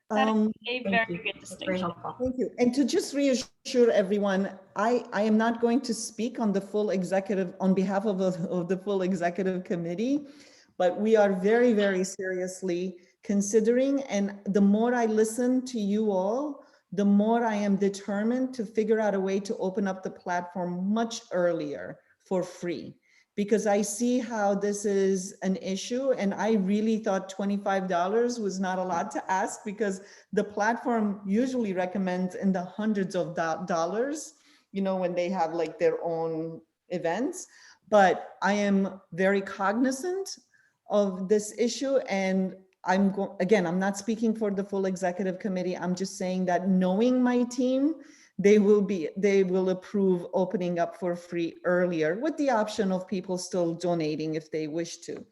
That is a very good distinction. Thank you. And to just reassure everyone, I am not going to speak on the full executive, on behalf of the full executive committee, but we are very, very seriously considering, and the more I listen to you all, the more I am determined to figure out a way to open up the platform much earlier for free, because I see how this is an issue. And I really thought $25 was not a lot to ask, because the platform usually recommends in the hundreds of dollars, you know, when they have like their own events. But I am very cognizant of this issue, and again, I'm not speaking for the full executive committee. I'm just saying that, knowing my team, they will approve opening up for free earlier, with the option of people still donating if they wish to.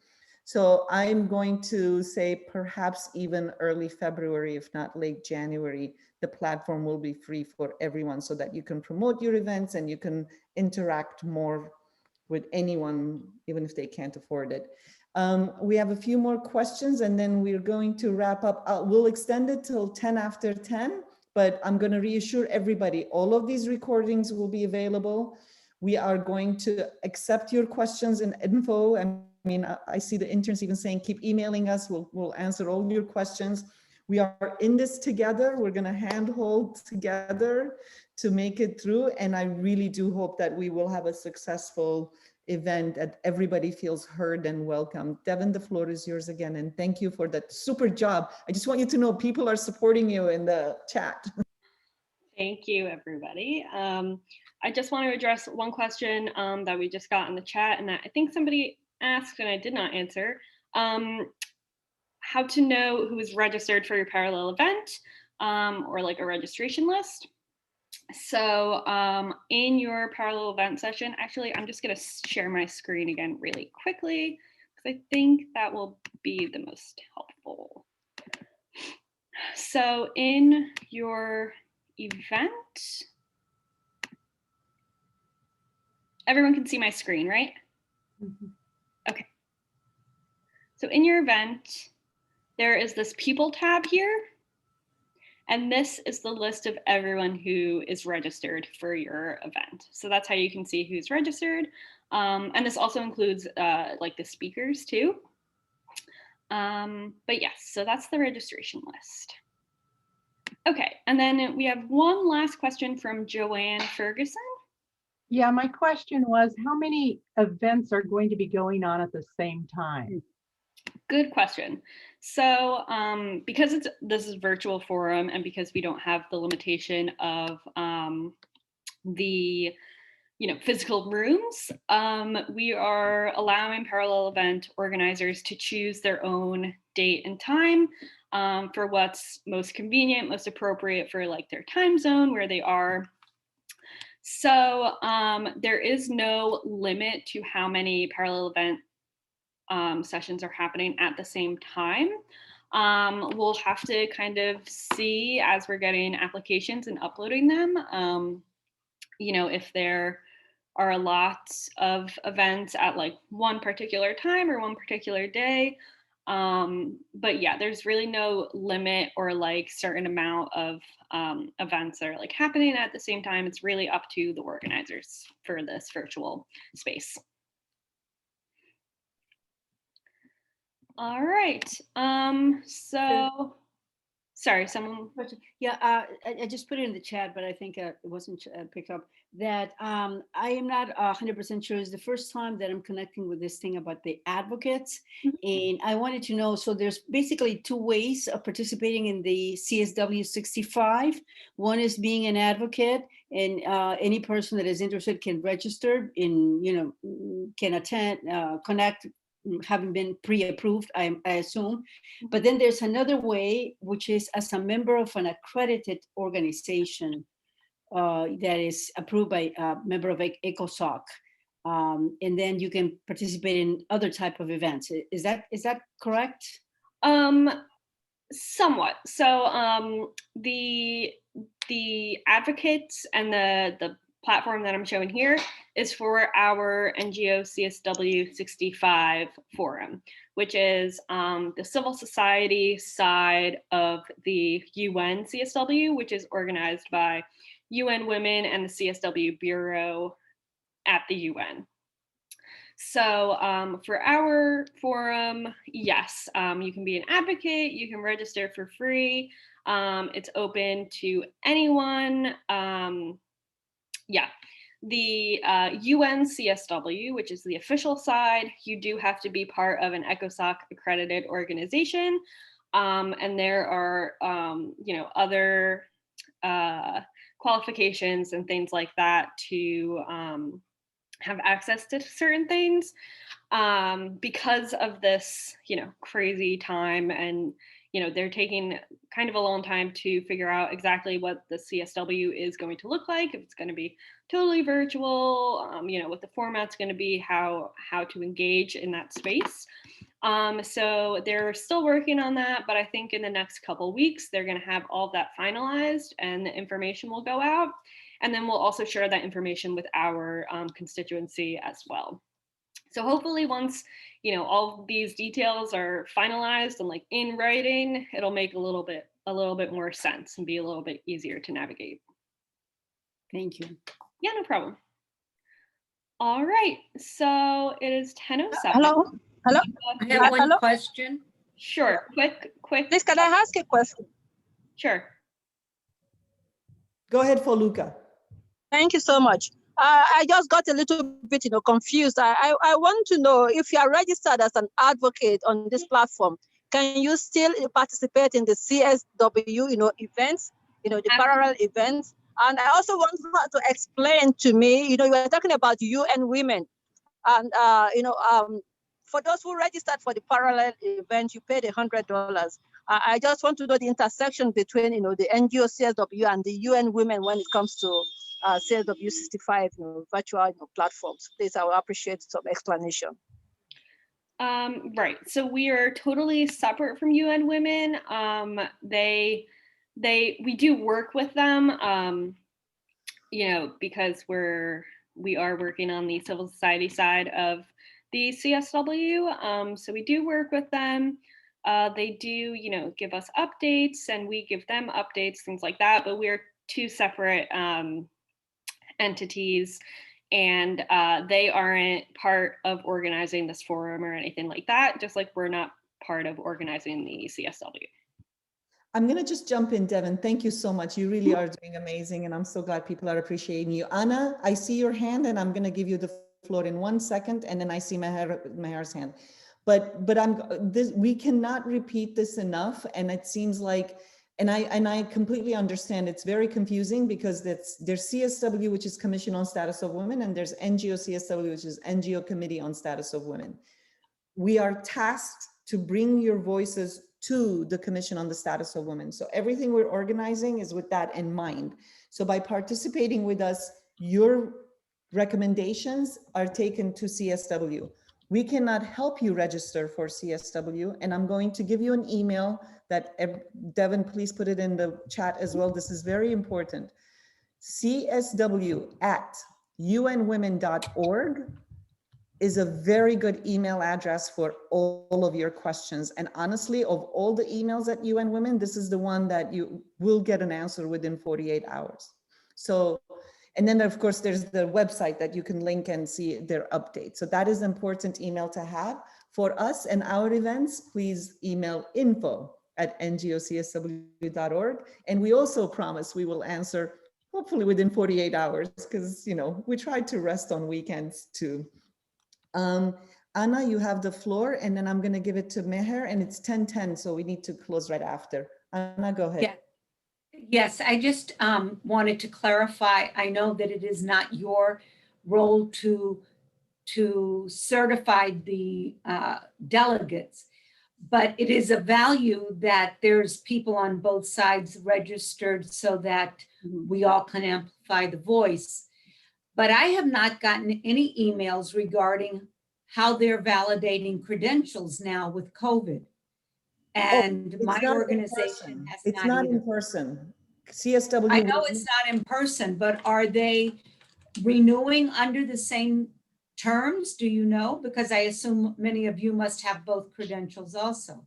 So I'm going to say perhaps even early February, if not late January, the platform will be free for everyone, so that you can promote your events and you can interact more with anyone, even if they can't afford it. We have a few more questions, and then we're going to wrap up. We'll extend it till 10 after 10, but I'm going to reassure everybody, all of these recordings will be available. We are going to accept your questions and info. I mean, I see the interns even saying, keep emailing us. We'll answer all your questions. We are in this together. We're going to handhold together to make it through. And I really do hope that we will have a successful event that everybody feels heard and welcome. Devin, the floor is yours again, and thank you for that super job. I just want you to know people are supporting you in the chat. Thank you, everybody. I just want to address one question that we just got in the chat, and that I think somebody asked and I did not answer. How to know who is registered for your parallel event, or like a registration list. So in your parallel event session, actually, I'm just going to share my screen again really quickly, because I think that will be the most helpful. So in your event, everyone can see my screen, right? Mm-hmm. Okay. So in your event, there is this people tab here. And this is the list of everyone who is registered for your event. So that's how you can see who's registered. And this also includes like the speakers too. But yes, so that's the registration list. Okay, and then we have one last question from Joanne Ferguson. Yeah, my question was, how many events are going to be going on at the same time? Good question. So because this is virtual forum, and because we don't have the limitation of the physical rooms, we are allowing parallel event organizers to choose their own date and time for what's most convenient, most appropriate for like their time zone where they are. So there is no limit to how many parallel event sessions are happening at the same time. We'll have to kind of see as we're getting applications and uploading them, if there are a lot of events at like one particular time or one particular day. But yeah, there's really no limit or like certain amount of events that are like happening at the same time. It's really up to the organizers for this virtual space. All right. So, sorry, someone. Yeah, I just put it in the chat, but I think it wasn't picked up. That I am not 100% sure. It's the first time that I'm connecting with this thing about the advocates, and I wanted to know. So there's basically two ways of participating in the CSW65. One is being an advocate, and any person that is interested can register in, can attend, connect, having been pre-approved, I assume. But then there's another way, which is as a member of an accredited organization that is approved by a member of ECOSOC. And then you can participate in other type of events. Is that correct? Somewhat. So the advocates and the platform that I'm showing here is for our NGO CSW65 forum, which is the civil society side of the UN CSW, which is organized by UN Women and the CSW Bureau at the UN. So for our forum, yes, you can be an advocate, you can register for free. It's open to anyone. Yeah, the UN CSW, which is the official side, you do have to be part of an ECOSOC accredited organization. And there are, other qualifications and things like that to have access to certain things. Because of this, crazy time, and they're taking kind of a long time to figure out exactly what the CSW is going to look like, if it's going to be totally virtual, what the format's going to be, how to engage in that space. So they're still working on that, but I think in the next couple weeks, they're going to have all of that finalized and the information will go out. And then we'll also share that information with our constituency as well. So hopefully once, all these details are finalized and like in writing, it'll make a little bit more sense and be a little bit easier to navigate. Thank you. Yeah, no problem. All right, so it is 10:07. Hello. Hello. I have one question. Sure, quick. Please, can I ask a question? Sure. Go ahead, Foluka. Thank you so much. I just got a little bit, confused. I want to know if you are registered as an advocate on this platform, can you still participate in the CSW, events, the parallel events? And I also want her to explain to me, you were talking about UN Women, and for those who registered for the parallel event, you paid $100. I just want to know the intersection between, the NGO CSW and the UN Women when it comes to CSW65 virtual platforms. Please, I will appreciate some explanation. Right. So we are totally separate from UN Women. We do work with them, because we are working on the civil society side of the CSW. So we do work with them. They do, give us updates and we give them updates, things like that. But we're two separate entities, and they aren't part of organizing this forum or anything like that, just like we're not part of organizing the CSW. I'm going to just jump in, Devin. Thank you so much. You really are doing amazing, and I'm so glad people are appreciating you. Anna, I see your hand, and I'm going to give you the floor in 1 second, and then I see Meher's hand. But we cannot repeat this enough, and it seems like, and I completely understand it's very confusing because there's CSW, which is Commission on Status of Women, and there's NGO CSW, which is NGO Committee on Status of Women. We are tasked to bring your voices to the Commission on the Status of Women. So everything we're organizing is with that in mind. So by participating with us, your recommendations are taken to CSW. We cannot help you register for CSW, and I'm going to give you an email that, Devin, please put it in the chat as well. This is very important. csw@unwomen.org is a very good email address for all of your questions. And honestly, of all the emails at UN Women, this is the one that you will get an answer within 48 hours. So, and then of course, there's the website that you can link and see their updates. So that is an important email to have. For us and our events, please email info@ngocsw.org. And we also promise we will answer hopefully within 48 hours because, we try to rest on weekends too. Anna, you have the floor, and then I'm going to give it to Meher, and it's 10:10, so we need to close right after. Anna, go ahead. Yeah. Yes, I just wanted to clarify. I know that it is not your role to certify the delegates, but it is a value that there's people on both sides registered so that we all can amplify the voice. But I have not gotten any emails regarding how they're validating credentials now with COVID. And my organization has It's not in person. CSW. I know it's not in person, but are they renewing under the same terms? Do you know? Because I assume many of you must have both credentials also.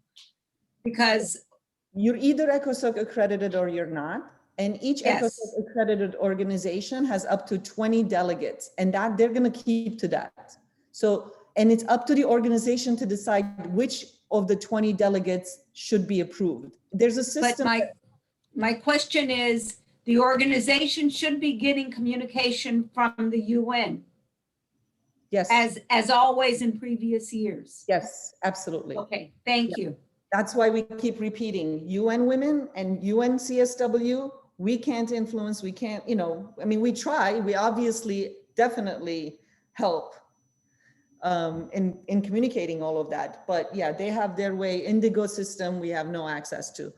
Because you're either ECOSOC accredited or you're not. And each ECOSOC accredited organization has up to 20 delegates, and that they're going to keep to that. So, and it's up to the organization to decide which of the 20 delegates should be approved. There's a system. But my question is, the organization should be getting communication from the UN. Yes. As always in previous years. Yes, absolutely. Okay, thank you. That's why we keep repeating UN Women and UN CSW. We can't influence, we can't, we try, we obviously definitely help in communicating all of that. But yeah, they have their way. Indigo system, we have no access to.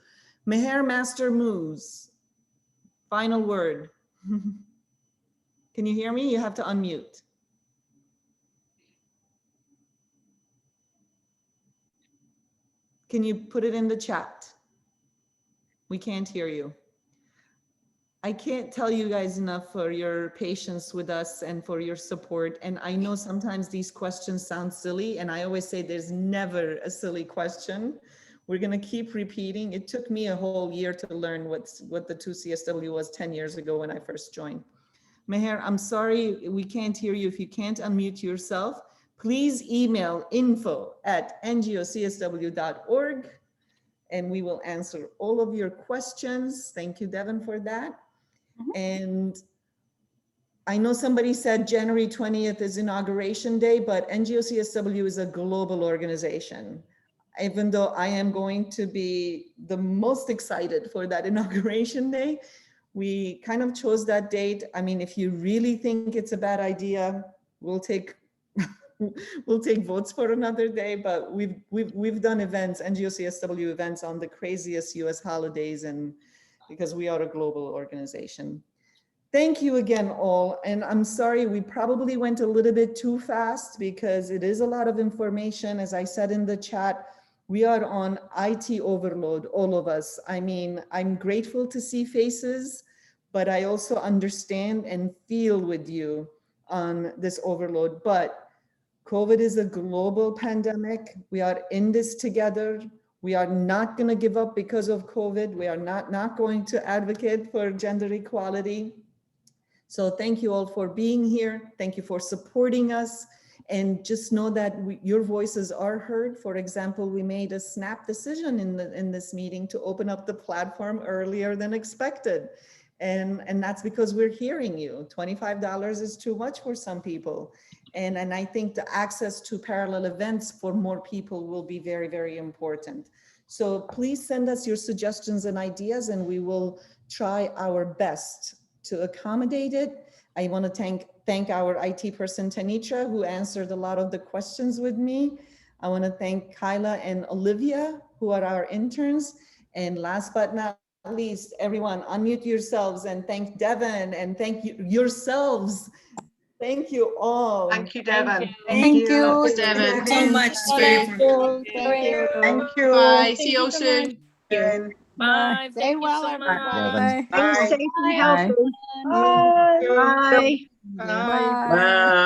Meher Master Moves, final word. Can you hear me? You have to unmute. Can you put it in the chat? We can't hear you. I can't tell you guys enough for your patience with us and for your support. And I know sometimes these questions sound silly, and I always say there's never a silly question. We're going to keep repeating. It took me a whole year to learn what the 2CSW was 10 years ago when I first joined. Meher, I'm sorry, we can't hear you. If you can't unmute yourself, please email info@ngocsw.org, and we will answer all of your questions. Thank you, Devin, for that. And I know somebody said January 20th is Inauguration Day, but NGO CSW is a global organization. Even though I am going to be the most excited for that Inauguration Day, we kind of chose that date. I mean, if you really think it's a bad idea, we'll take we'll take votes for another day, but we've done events, NGO CSW events on the craziest US holidays, and because we are a global organization. Thank you again all. And I'm sorry, we probably went a little bit too fast because it is a lot of information. As I said in the chat, we are on IT overload, all of us. I mean, I'm grateful to see faces, but I also understand and feel with you on this overload. But COVID is a global pandemic. We are in this together. We are not going to give up because of COVID. We are not going to advocate for gender equality. So thank you all for being here. Thank you for supporting us. And just know that your voices are heard. For example, we made a snap decision in this meeting to open up the platform earlier than expected. And that's because we're hearing you. $25 is too much for some people. And I think the access to parallel events for more people will be very, very important. So please send us your suggestions and ideas, and we will try our best to accommodate it. I want to thank our IT person, Tanitra, who answered a lot of the questions with me. I want to thank Kyla and Olivia, who are our interns. And last but not least, everyone, unmute yourselves and thank Devin and thank you yourselves. Thank you all. Thank you, Devin. Thank you. Devin. So much. Thank you. Thank you. Bye. See you all soon. Bye. Stay well, everybody. Stay safe and Bye. healthy. Bye. Bye. Bye. Bye.